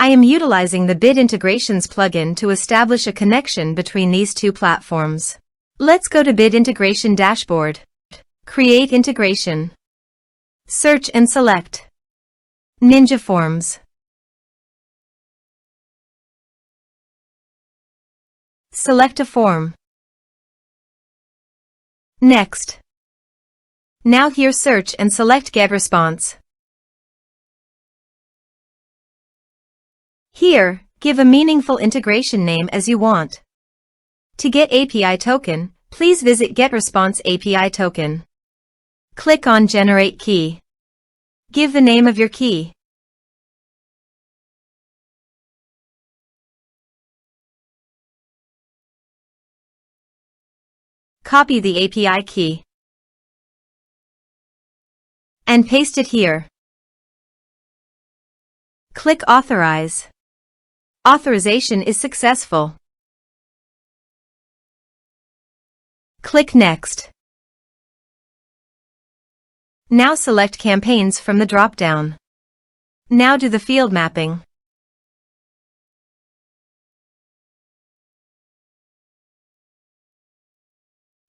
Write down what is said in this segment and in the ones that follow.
I am utilizing the Bid Integrations plugin to establish a connection between these two platforms. Let's go to Bid Integration Dashboard. Create Integration. Search and select Ninja Forms. Select a form. Next. Now here search and select GetResponse. Here, give a meaningful integration name as you want. To get API token, please visit GetResponse API token. Click on Generate Key. Give the name of your key. Copy the API key and paste it here. Click Authorize. Authorization is successful. Click Next. Now select Campaigns from the drop-down. Now do the field mapping.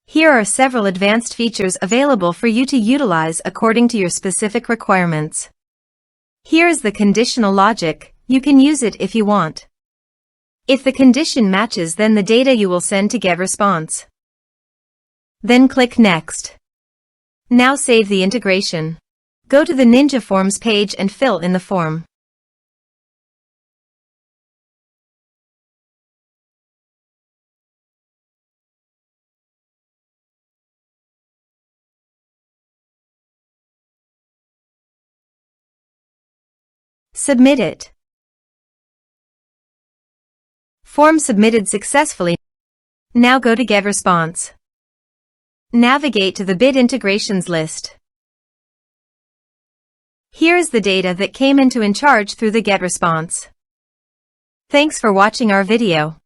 Here are several advanced features available for you to utilize according to your specific requirements. Here is the conditional logic. You can use it if you want. If the condition matches, then the data you will send to GetResponse. Then click Next. Now save the integration. Go to the Ninja Forms page and fill in the form. Submit it. Form submitted successfully. Now go to GetResponse. Navigate to the Bid Integrations list. Here is the data that came into InCharge through the GetResponse. Thanks for watching our video.